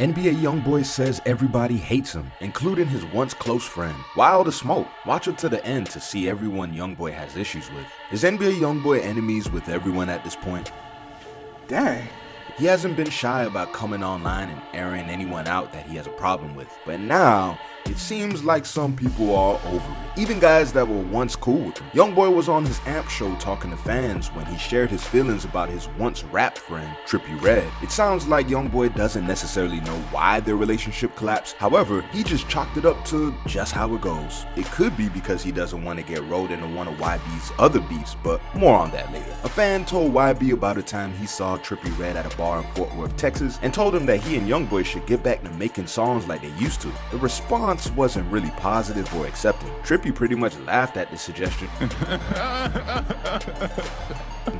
NBA YoungBoy says everybody hates him, including his once close friend. Wild to smoke. Watch it to the end to see everyone YoungBoy has issues with. Is NBA YoungBoy enemies with everyone at this point? Dang. He hasn't been shy about coming online and airing anyone out that he has a problem with, but now it seems like some people are over it. Even guys that were once cool with him. YoungBoy was on his AMP show talking to fans when he shared his feelings about his once rap friend, Trippie. It sounds like YoungBoy doesn't necessarily know why their relationship collapsed. However, he just chalked it up to just how it goes. It could be because he doesn't want to get rolled into one of YB's other beefs, but more on that later. A fan told YB about a time he saw Trippie at a bar in Fort Worth, Texas, and told him that he and YoungBoy should get back to making songs like they used to. The response wasn't really positive or accepting. Trippie pretty much laughed at the suggestion,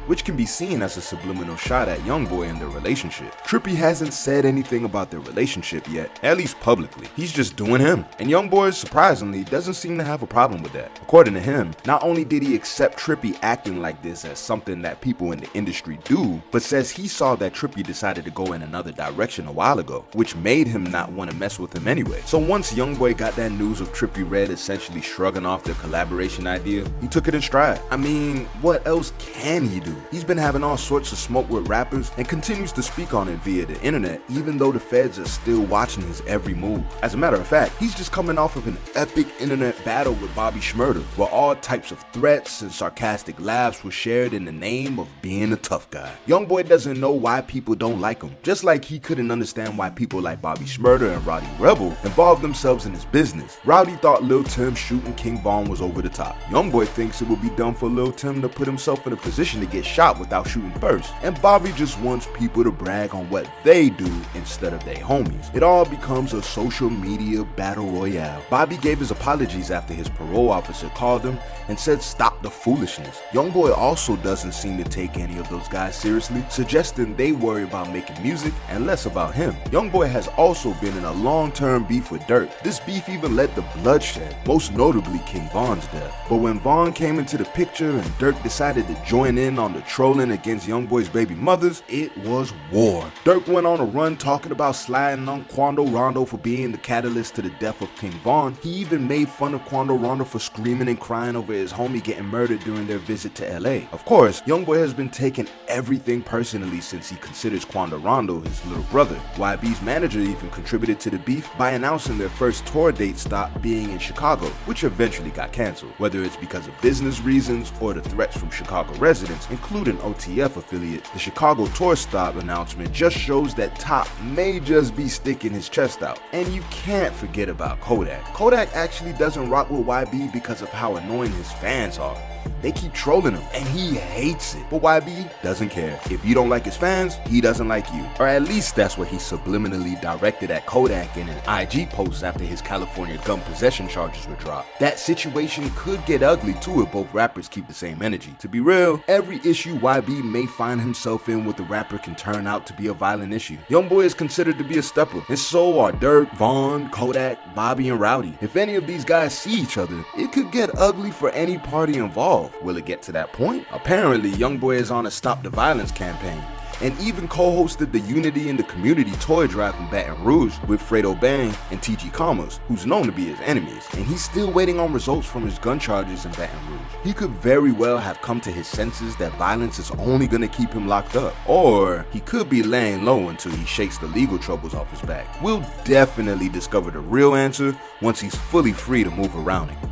which can be seen as a subliminal shot at YoungBoy and their relationship. Trippie hasn't said anything about their relationship yet, at least publicly. He's just doing him. And YoungBoy, surprisingly, doesn't seem to have a problem with that. According to him, not only did he accept Trippie acting like this as something that people in the industry do, but says he saw that Trippie decided to go in another direction a while ago, which made him not want to mess with him anyway. So once YoungBoy got that news of Trippie essentially shrugging off their collaboration idea, he took it in stride. I mean, what else can he do? He's been having all sorts of smoke with rappers and continues to speak on it via the internet, even though the feds are still watching his every move. As a matter of fact, he's just coming off of an epic internet battle with Bobby Shmurda, where all types of threats and sarcastic laughs were shared in the name of being a tough guy. YoungBoy doesn't know why people don't like him, just like he couldn't understand why people like Bobby Shmurda and Rowdy Rebel involved themselves in his business. Rowdy thought Lil Tim shooting King Von was over the top. YoungBoy thinks it would be dumb for Lil Tim to put himself in a position to get shot without shooting first, and Bobby just wants people to brag on what they do instead of their homies. It all becomes a social media battle royale. Bobby gave his apologies after his parole officer called him and said stop the foolishness. YoungBoy also doesn't seem to take any of those guys seriously, suggesting they worry about making music and less about him. YoungBoy has also been in a long-term beef with Dirk. This beef even led to bloodshed, most notably King Von's death. But when Von came into the picture and Dirk decided to join in on the trolling against YoungBoy's baby mothers, it was war. Dirk went on a run talking about sliding on Quando Rondo for being the catalyst to the death of King Von. He even made fun of Quando Rondo for screaming and crying over his homie getting murdered during their visit to LA. Of course, YoungBoy has been taking everything personally since he considers Quando Rondo his little brother. YB's manager even contributed to the beef by announcing their first tour date stop being in Chicago, which eventually got cancelled. Whether it's because of business reasons or the threats from Chicago residents, including OTF affiliate, the Chicago tour stop announcement just shows that Top may just be sticking his chest out. And you can't forget about Kodak. Kodak actually doesn't rock with YB because of how annoying his fans are. They keep trolling him, and he hates it. But YB doesn't care. If you don't like his fans, he doesn't like you. Or at least that's what he subliminally directed at Kodak in an IG post after his California gun possession charges were dropped. That situation could get ugly too if both rappers keep the same energy. To be real, every issue YB may find himself in with the rapper can turn out to be a violent issue. YoungBoy is considered to be a stepper, and so are Dirk, Von, Kodak, Bobby, and Rowdy. If any of these guys see each other, it could get ugly for any party involved. Will it get to that point? Apparently, YoungBoy is on a Stop the Violence campaign, and even co-hosted the Unity in the Community toy drive in Baton Rouge with Fredo Bang and TG Commas, who's known to be his enemies, and he's still waiting on results from his gun charges in Baton Rouge. He could very well have come to his senses that violence is only gonna keep him locked up, or he could be laying low until he shakes the legal troubles off his back. We'll definitely discover the real answer once he's fully free to move around again.